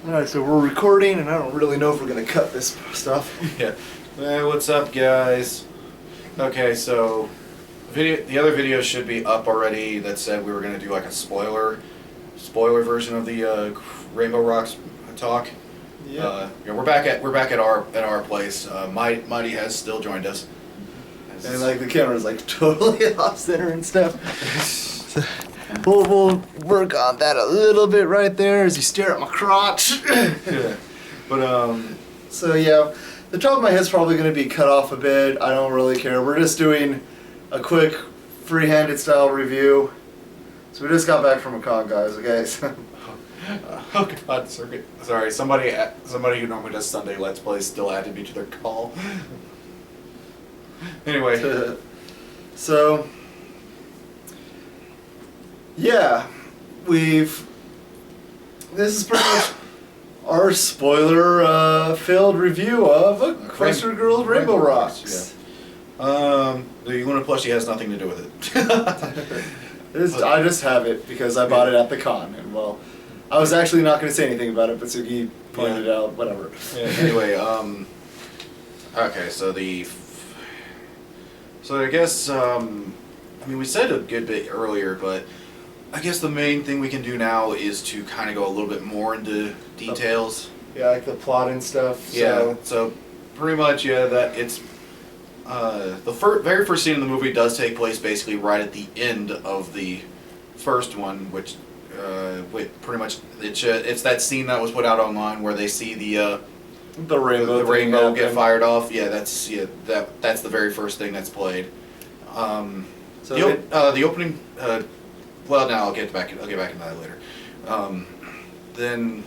Alright, so we're recording, and I don't really know if we're going to cut this stuff. Yeah. Hey, what's up, guys? Okay, so the other video should be up already that said we were going to do like a spoiler version of the Rainbow Rocks talk. Yeah. We're back at our place. Mighty has still joined us. And like the camera's like totally off center and stuff. We'll work on that a little bit right there as you stare at my crotch. Yeah. But So yeah, the top of my head's probably going to be cut off a bit. I don't really care. We're just doing a quick free-handed style review. So we just got back from a con, guys. Okay. oh God, sorry. Somebody who normally does Sunday Let's Plays still added me to their call. Anyway. So yeah, this is pretty much our spoiler-filled review of Equestria Girls Rainbow Rocks. Yeah. The Luna plushie has nothing to do with it. I just have it because I bought it at the con, and well, I was actually not going to say anything about it, but Suki pointed it out. Whatever. Yeah, anyway, okay, so I guess I mean we said a good bit earlier, but I guess the main thing we can do now is to kind of go a little bit more into details. Yeah, like the plot and stuff. Yeah, so pretty much, yeah, that it's the very first scene in the movie does take place basically right at the end of the first one, which pretty much it's that scene that was put out online where they see the rainbow get fired off. Yeah, that's the very first thing that's played. The opening. Well, now I'll get back into that later. Then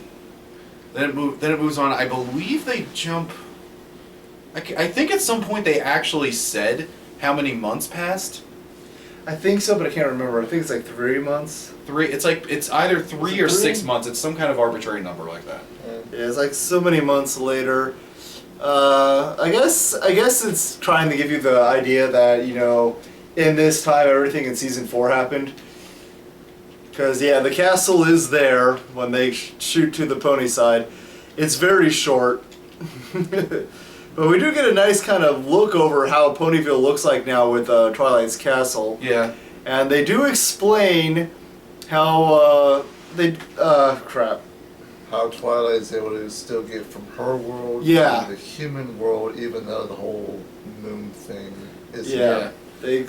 it moves on. I believe they jump. I think at some point they actually said how many months passed. I think so, but I can't remember. I think it's like 3 months. It's either 3 or 6 months. It's some kind of arbitrary number like that. Yeah, it's like so many months later. I guess it's trying to give you the idea that, you know, in this time everything in season 4 happened. Because, yeah, the castle is there when they shoot to the pony side. It's very short. But we do get a nice kind of look over how Ponyville looks like now with Twilight's castle. Yeah. And they do explain how how Twilight is able to still get from her world to the human world, even though the whole moon thing is They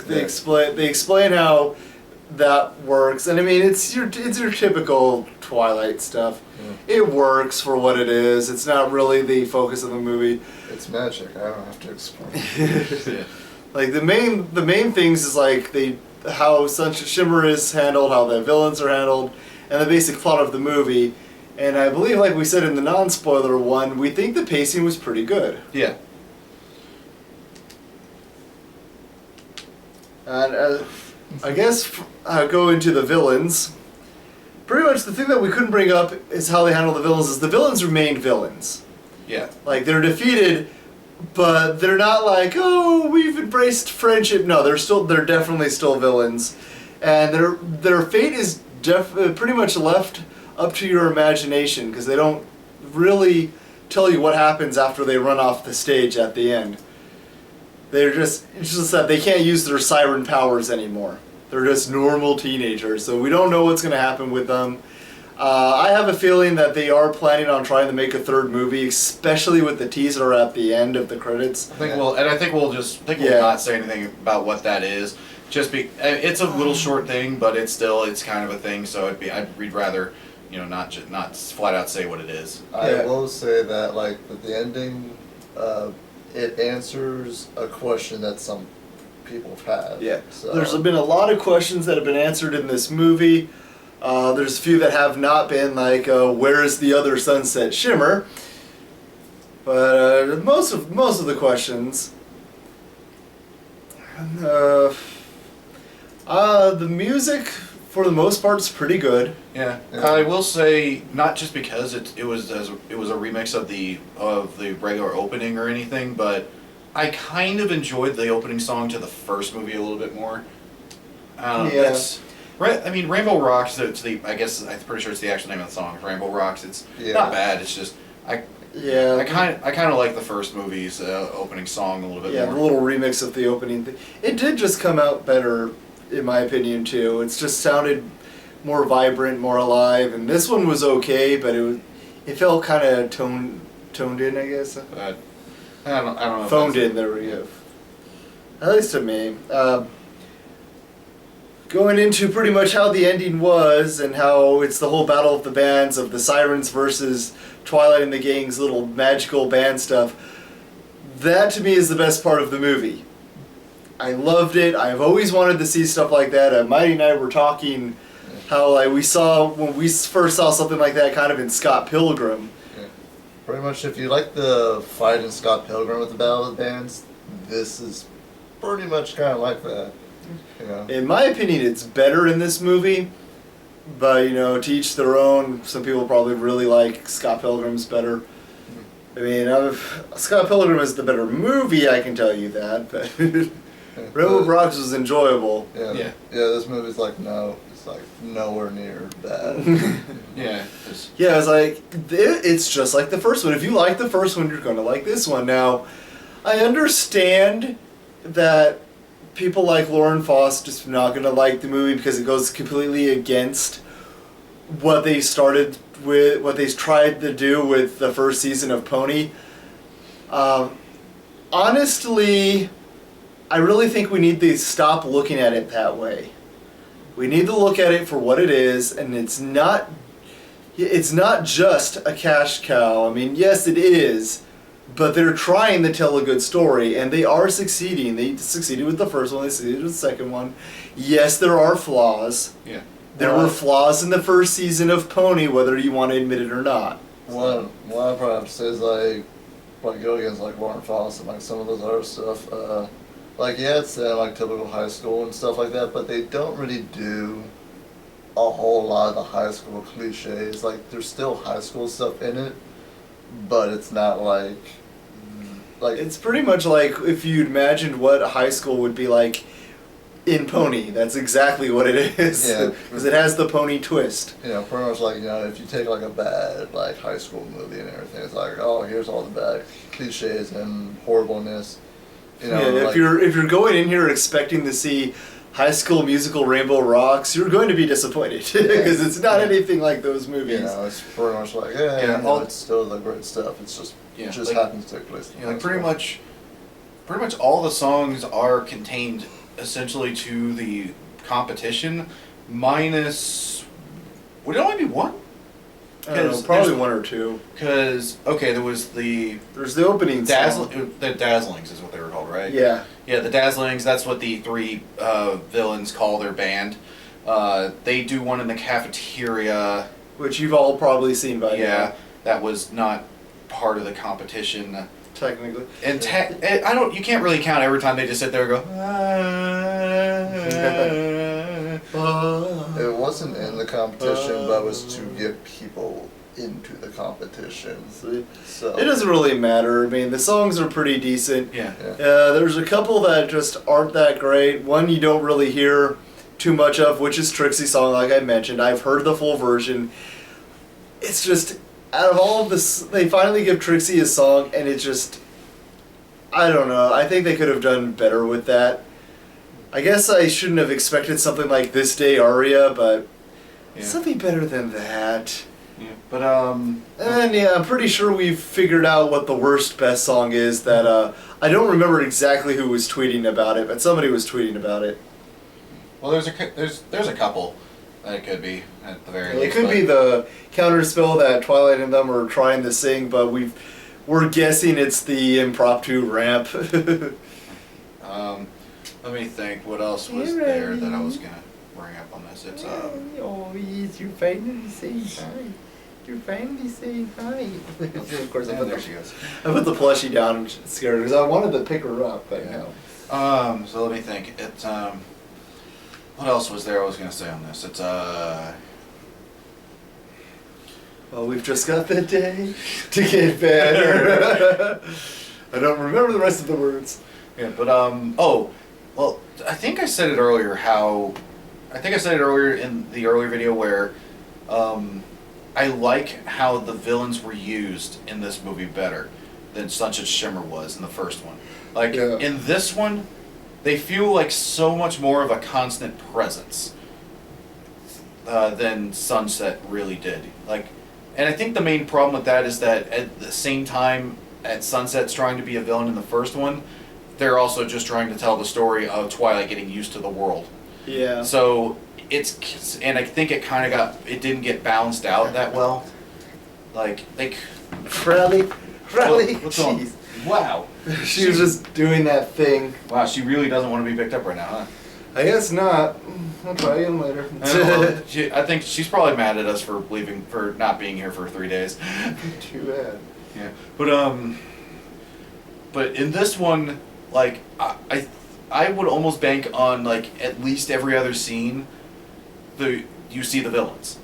explain how that works, and I mean it's your typical Twilight stuff. Yeah. It works for what it is. It's not really the focus of the movie. It's magic. I don't have to explain. Yeah. Like the main things is like how Shimmer is handled, how the villains are handled, and the basic plot of the movie. And I believe, like we said in the non-spoiler one, we think the pacing was pretty good. Yeah. And I guess go into the villains. Pretty much the thing that we couldn't bring up is how they handle the villains. Is the villains remain villains. Yeah. Like they're defeated, but they're not like, oh, we've embraced friendship. No, they're definitely still villains, and their fate is pretty much left up to your imagination because they don't really tell you what happens after they run off the stage at the end. It's just that they can't use their siren powers anymore. They're just normal teenagers, so we don't know what's going to happen with them. I have a feeling that they are planning on trying to make a third movie, especially with the teaser at the end of the credits. I think we'll not say anything about what that is. It's a little short thing, but it's kind of a thing. So we'd rather, not flat out say what it is. I will say that with the ending, it answers a question that some people have had. Yeah. So. There's been a lot of questions that have been answered in this movie. There's a few that have not been, like where is the other sunset shimmer? But most of the questions. The music, for the most part, is pretty good. Yeah. I will say, not just because it was a remix of the regular opening or anything, but I kind of enjoyed the opening song to the first movie a little bit more. I mean, Rainbow Rocks. I guess I'm pretty sure it's the actual name of the song. Rainbow Rocks. It's not bad. It's just I kind of like the first movie's opening song a little bit more. Yeah, the little remix of the opening thing. It did just come out better, in my opinion, too. It's just sounded more vibrant, more alive, and this one was okay, but it felt kind of toned in, I guess. I don't know. Phoned in, there we go. At least to me. Going into pretty much how the ending was and how it's the whole battle of the bands of the Sirens versus Twilight and the Gang's little magical band stuff. That to me is the best part of the movie. I loved it. I've always wanted to see stuff like that. Mighty and I were talking how when we first saw something like that kind of in Scott Pilgrim. Yeah. Pretty much if you like the fight in Scott Pilgrim with the Battle of the Bands, this is pretty much kind of like that. You know? In my opinion, it's better in this movie, but to each their own. Some people probably really like Scott Pilgrim's better. I mean, Scott Pilgrim is the better movie, I can tell you that, but Rainbow Rocks was enjoyable. Yeah, this movie's like nowhere near bad. Yeah. Yeah, it's just like the first one. If you like the first one, you're going to like this one. Now, I understand that people like Lauren Foss just not going to like the movie because it goes completely against what they started with, what they tried to do with the first season of Pony. Honestly, I really think we need to stop looking at it that way. We need to look at it for what it is, and it's not just a cash cow. I mean, yes, it is, but they're trying to tell a good story, and they are succeeding. They succeeded with the first one, they succeeded with the second one. Yes, there are flaws. Yeah. There were flaws in the first season of Pony, whether you want to admit it or not. What I probably have to say is go against Lauren Foss and some of those other stuff. It's typical high school and stuff like that, but they don't really do a whole lot of the high school cliches. There's still high school stuff in it, but it's not like it's pretty much like if you imagined what high school would be like in Pony. That's exactly what it is. Yeah. Because it has the Pony twist. pretty much if you take a bad high school movie and everything, it's here's all the bad cliches and horribleness. If you're going in here expecting to see High School Musical Rainbow Rocks, you're going to be disappointed because it's not anything like those movies. It's pretty much it's still the great stuff. It's just it just happens to take place. Pretty much all the songs are contained essentially to the competition, minus would it only be one? I don't know, probably one or two. Because there was there's the opening song. The Dazzlings is what they were called, right? Yeah. Yeah, the Dazzlings. That's what the three villains call their band. They do one in the cafeteria, which you've all probably seen by now. Yeah, that was not part of the competition. Technically. And you can't really count every time they just sit there and go. It wasn't in the competition, but it was to get people into the competition. So it doesn't really matter. I mean, the songs are pretty decent. Yeah. There's a couple that just aren't that great. One you don't really hear too much of, which is Trixie's song, like I mentioned. I've heard the full version. It's just, out of all of this, they finally give Trixie a song, and it just, I don't know. I think they could have done better with that. I guess I shouldn't have expected something like This Day Aria, but something better than that. Yeah, but And I'm pretty sure we've figured out what the worst best song is. That I don't remember exactly who was tweeting about it, but somebody was tweeting about it. Well, there's a couple that it could be at the very least. It could be the counterspell that Twilight and them are trying to sing, but we're guessing it's the impromptu ramp. Let me think. What else was there that I was gonna bring up on this? It's Oh, yes, you're finally saying hi. You're finally saying hi. Of course, there she goes. I put the plushie down and scared her because I wanted to pick her up, but no. So let me think. It's what else was there I was gonna say on this? It's Well, we've just got the day to get better. I don't remember the rest of the words. Yeah, but well, I think I said it earlier how I think I said it earlier in the earlier video where I like how the villains were used in this movie better than Sunset Shimmer was in the first one. Like in this one, they feel like so much more of a constant presence than Sunset really did. Like, and I think the main problem with that is that at the same time as Sunset's trying to be a villain in the first one, they're also just trying to tell the story of Twilight getting used to the world. Yeah. So and I think it didn't get balanced out that well. Like Really? what's on? Wow. She was just doing that thing. Wow, she really doesn't want to be picked up right now, huh? I guess not. I'll try again later. I think she's probably mad at us for not being here for 3 days. Too bad. Yeah, but in this one, like I would almost bank on like at least every other scene, you see the villains.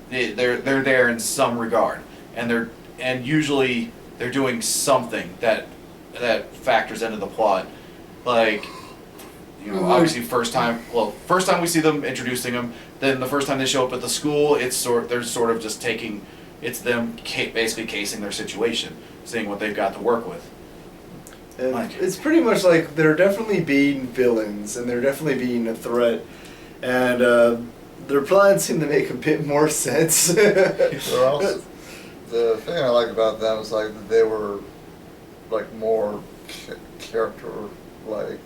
They're there in some regard, and usually they're doing something that factors into the plot, like. You know, obviously, first time we see them introducing them. Then the first time they show up at the school, they're sort of just it's them basically casing their situation, seeing what they've got to work with. And it's pretty much like they're definitely being villains, and they're definitely being a threat, and their plans seem to make a bit more sense. The thing I like about them is like that they were like more character, like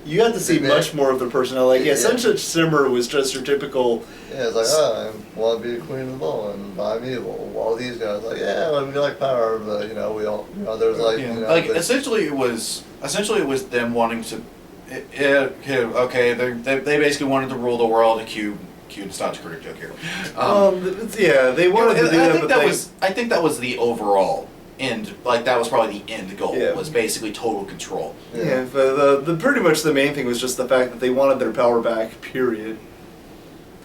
you got to see much more of their personality. Like, Sunset Shimmer was just your typical. Yeah, it's like, I want to be the queen of the ball and I'm evil. All these guys like, we like power, but we all, there's like, essentially it was them wanting to. Okay, they basically wanted to rule the world. Cue the Star Trek joke here. They wanted to do that. I think that was the overall end. Like that was probably the end goal. Was basically total control. Yeah, but pretty much the main thing was just the fact that they wanted their power back. Period.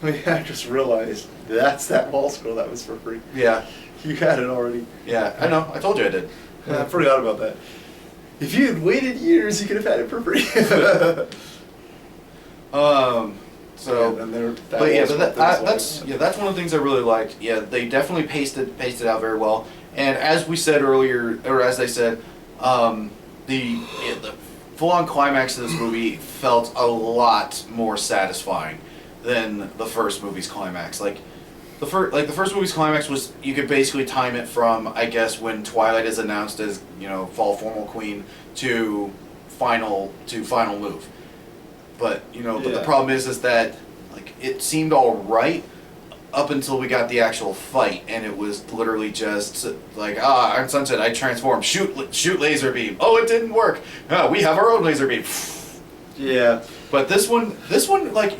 I just realized that's that ball scroll that was for free. Yeah, you had it already. Yeah, I know. I told you I did. I forgot about that. If you had waited years, you could have had it for free. That's one of the things I really liked. Yeah, they definitely paced it out very well. And as we said earlier, or as they said, the full-on climax of this movie felt a lot more satisfying than the first movie's climax. Like the first movie's climax was, you could basically time it from, I guess, when Twilight is announced as fall formal queen to final move. But but the problem is that like it seemed all right up until we got the actual fight, and it was literally just like, I'm Sunset, I transform, shoot laser beam. Oh, it didn't work. We have our own laser beam. Yeah. But this one, like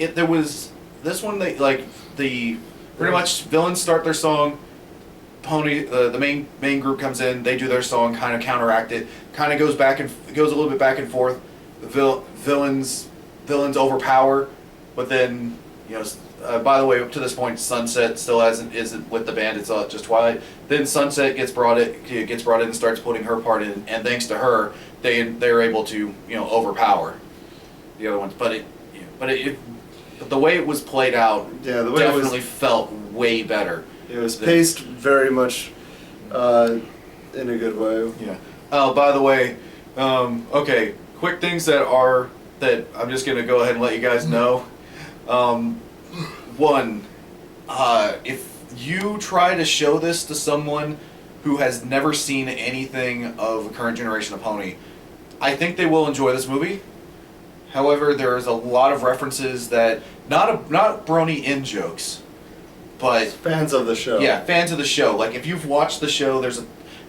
the pretty much villains start their song. Pony, the main group comes in, they do their song, kind of counteract it, kind of goes a little bit back and forth. The villains overpower, but then by the way, up to this point, Sunset still isn't with the band. It's just Twilight. Then Sunset gets brought in and starts putting her part in, and thanks to her, they're able to overpower the other ones. But the way it was played out, definitely felt way better. It was paced very much in a good way. Yeah. Oh, by the way, okay, quick things that I'm just gonna go ahead and let you guys know. One, if you try to show this to someone who has never seen anything of a current generation of Pony, I think they will enjoy this movie. However, there's a lot of references that not Brony in jokes, but fans of the show. Yeah, fans of the show. Like if you've watched the show,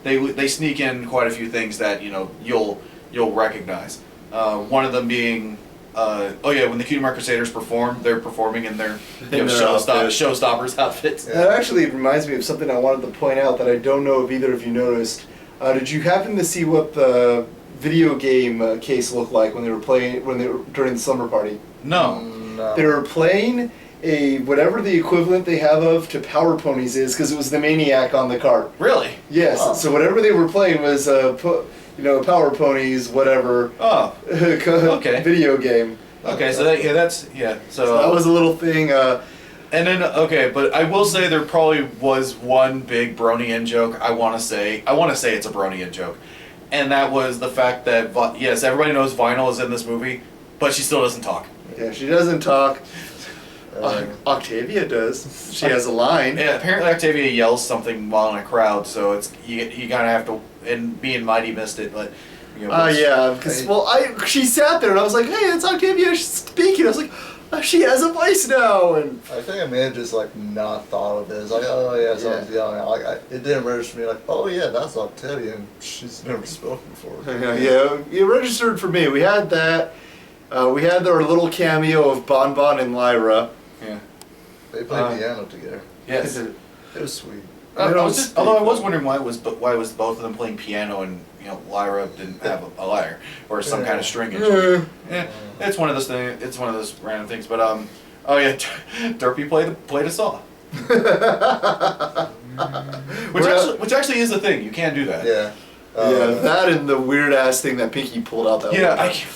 they sneak in quite a few things that you'll recognize. One of them being. When the Cutie Mark Crusaders perform, they're performing in their showstoppers outfits. That actually reminds me of something I wanted to point out that I don't know if either of you noticed. Did you happen to see what the video game case looked like when they were during the slumber party? No. They were playing whatever the equivalent they have of to Power Ponies is, because it was the Maniac on the cart. Really? Yes. Oh. So whatever they were playing was Power Ponies, whatever. Oh. Okay. Video game. Okay, so that, that's So that was a little thing. And then but I will say there probably was one big Brony-in joke. I want to say it's a Brony-in joke, and that was the fact that yes, everybody knows Vinyl is in this movie, but she still doesn't talk. Yeah, she doesn't talk. Octavia does. She has a line. Yeah, apparently Octavia yells something while in a crowd, so it's you kind of have to. And being Mighty missed it, but. Yeah, because she sat there and I was like, hey, it's Octavia speaking. I was like, she has a voice now, and I think I may have just like not thought of it. It's like, oh yeah, someone's yelling. Like it didn't register for me. Like, oh yeah, that's Octavia, and she's never spoken before. Yeah, it registered for me. We had that. We had our little cameo of Bon Bon and Lyra. Yeah. They played piano together. Yes. It was sweet. Although I was wondering why was both of them playing piano and Lyra didn't have a lyre or some kind of string instrument. Yeah, it's one of those things. It's one of those random things. But Derpy played a saw. which actually is a thing. You can do that. Yeah. That and the weird ass thing that Pinky pulled out.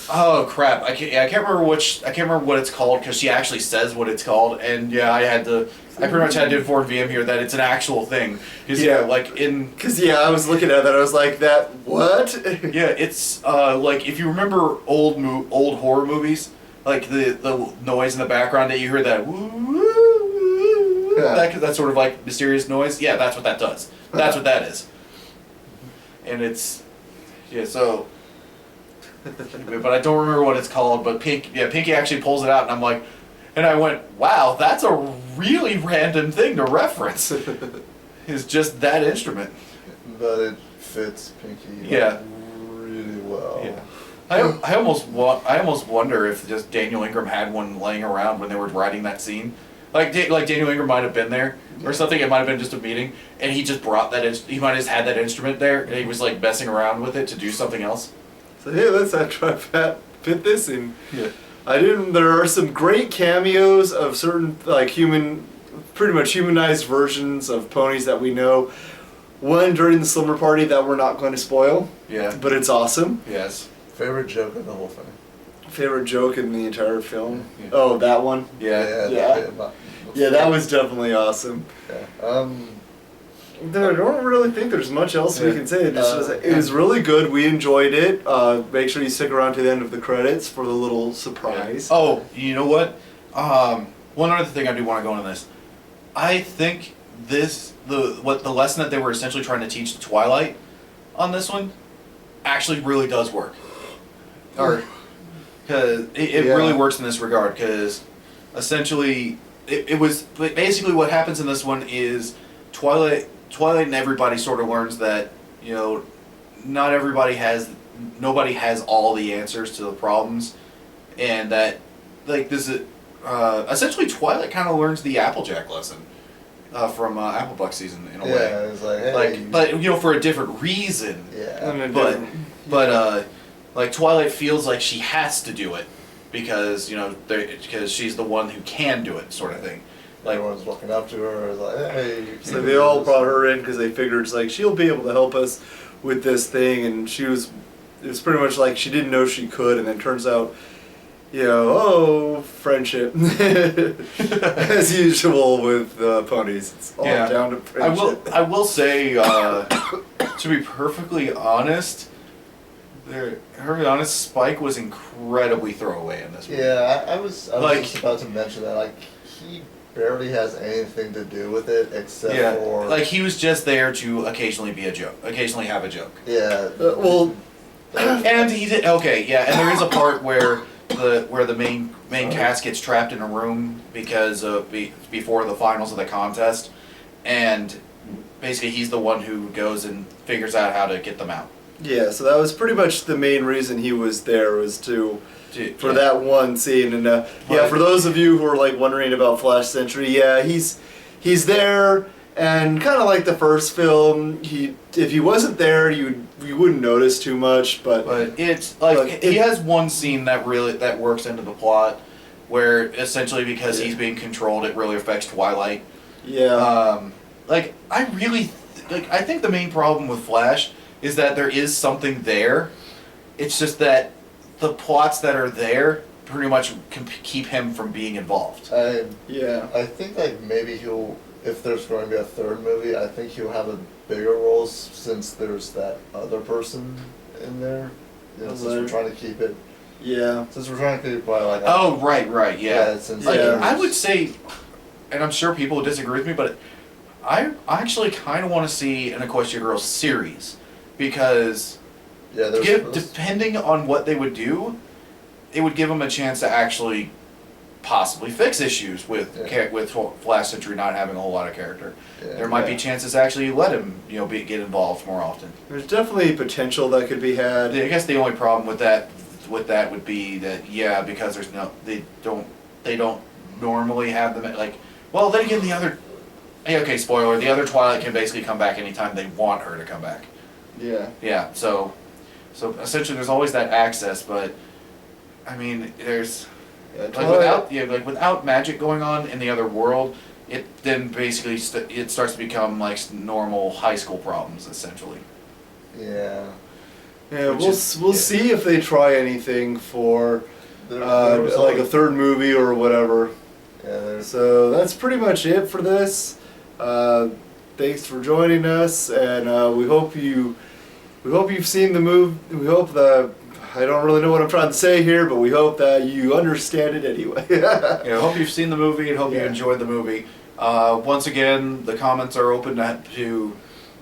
Oh crap! I can't remember what it's called because she actually says what it's called, and I pretty much had to inform VM here that it's an actual thing. Because I was looking at that, I was like, that what? Yeah, it's like if you remember old horror movies, like the noise in the background that you hear that woo, that sort of like mysterious noise. Yeah, that's what that does. That's what that is. And it's so. But I don't remember what it's called. But Pinky actually pulls it out, and I'm like. And I went, wow, that's a really random thing to reference. It's just that instrument. But it fits Pinky really well. Yeah. I almost wonder if just Daniel Ingram had one laying around when they were writing that scene. Like Daniel Ingram might have been there or something. It might have been just a meeting, and he just brought that. He might have just had that instrument there, and he was like messing around with it to do something else. So hey, let's try to fit this in. Yeah. There are some great cameos of certain pretty much humanized versions of ponies that we know. One during the slumber party that we're not going to spoil. Yeah. But it's awesome. Yes. Favorite joke of the whole thing. Favorite joke in the entire film. Yeah. Oh, that one. Yeah. Yeah, that was definitely awesome. Yeah. I don't really think there's much else we can say. It was really good. We enjoyed it. Make sure you stick around to the end of the credits for the little surprise. Yeah. Oh, you know what? One other thing I do want to go into this. I think the lesson that they were essentially trying to teach the Twilight on this one actually really does work. Or because it really works in this regard. Because essentially it was basically what happens in this one is Twilight and everybody sort of learns that nobody has all the answers to the problems, and that this is essentially Twilight kind of learns the Applejack lesson from Applebuck season in a way. Yeah, it's like, hey, but for a different reason. Yeah. But Twilight feels like she has to do it because because she's the one who can do it, sort of thing. Like everyone's looking up to her, like, hey. So they all brought her in because they figured it's like she'll be able to help us with this thing, and it was pretty much like she didn't know she could, and then turns out, friendship, as usual with ponies. It's all down to friendship. I will say, to be perfectly honest. Spike was incredibly throwaway in this movie. Yeah, I was just about to mention that. Like, he barely has anything to do with it except for he was just there to occasionally have a joke. Yeah. And he did and there is a part where the main cast gets trapped in a room because before the finals of the contest, and basically he's the one who goes and figures out how to get them out. Yeah, so that was pretty much the main reason he was there, was for that one scene. And for those of you who are wondering about Flash Sentry, he's there, and kind of like the first film, if he wasn't there, you wouldn't notice too much. But it's he has one scene that works into the plot, where essentially because he's being controlled, it really affects Twilight. Yeah. I think the main problem with Flash is that there is something there. It's just that the plots that are there pretty much keep him from being involved. Yeah. I think like maybe he'll, if there's going to be a third movie, I think he'll have a bigger role since there's that other person in there. You know, since we're trying to keep it. Yeah. Since we're trying to keep it by like. Oh, right, yeah. Since Like, Yeah. I would say, and I'm sure people would disagree with me, but I actually kind of want to see an Equestria Girls series because depending on what they would do, it would give them a chance to actually possibly fix issues with with Flash Sentry not having a whole lot of character. Yeah. There might be chances to actually let him, get involved more often. There's definitely potential that could be had. I guess the only problem with that would be that because there's they don't normally have them like. Well, then again, okay, spoiler. The other Twilight can basically come back anytime they want her to come back. Yeah. Yeah. So essentially, there's always that access, but I mean, there's. Without magic going on in the other world, it then basically it starts to become like normal high school problems essentially. Yeah. Yeah, we'll see if they try anything for like a third movie or whatever. Yeah. So that's pretty much it for this. Thanks for joining us, and we hope you've seen the movie. We hope that. I don't really know what I'm trying to say here, but we hope that you understand it anyway. I hope you've seen the movie and hope you enjoyed the movie. Once again, the comments are open to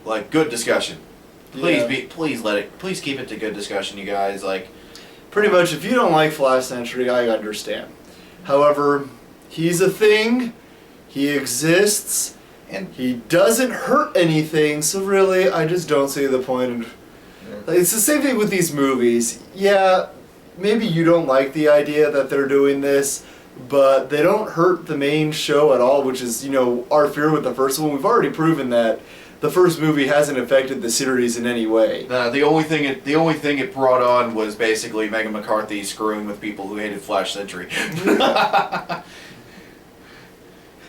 like good discussion. Please please keep it to good discussion, you guys. Like, pretty much, if you don't like Flash Sentry, I understand. However, he's a thing. He exists, and he doesn't hurt anything. So really, I just don't see the point in. It's the same thing with these movies. Yeah, maybe you don't like the idea that they're doing this, but they don't hurt the main show at all, which is, our fear with the first one. We've already proven that the first movie hasn't affected the series in any way. The only thing it brought on was basically Megan McCarthy screwing with people who hated Flash Sentry.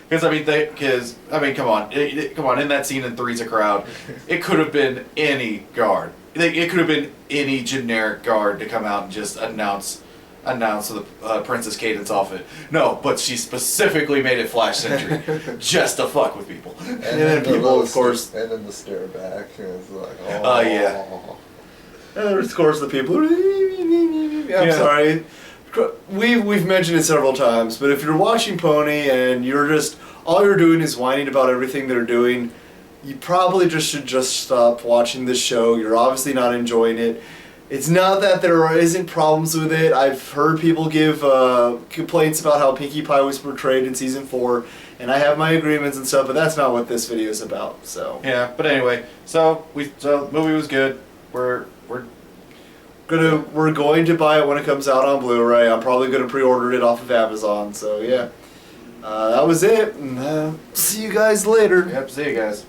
Because come on, in that scene in Three's a Crowd, it could have been any guard. It could have been any generic guard to come out and just announce the Princess Cadence off it. No, but she specifically made it Flash Sentry just to fuck with people. And then people, of course, and then the stare back. And it's like, yeah. And then, of course, the people. I'm sorry. We've mentioned it several times, but if you're watching Pony and all you're doing is whining about everything they're doing, you probably should stop watching this show. You're obviously not enjoying it. It's not that there isn't problems with it. I've heard people give complaints about how Pinkie Pie was portrayed in season 4, and I have my agreements and stuff, but that's not what this video is about. So yeah, but anyway, so the movie was good. We're going to buy it when it comes out on Blu-ray. I'm probably gonna pre-order it off of Amazon. So yeah, that was it. And, see you guys later. Yep, see you guys.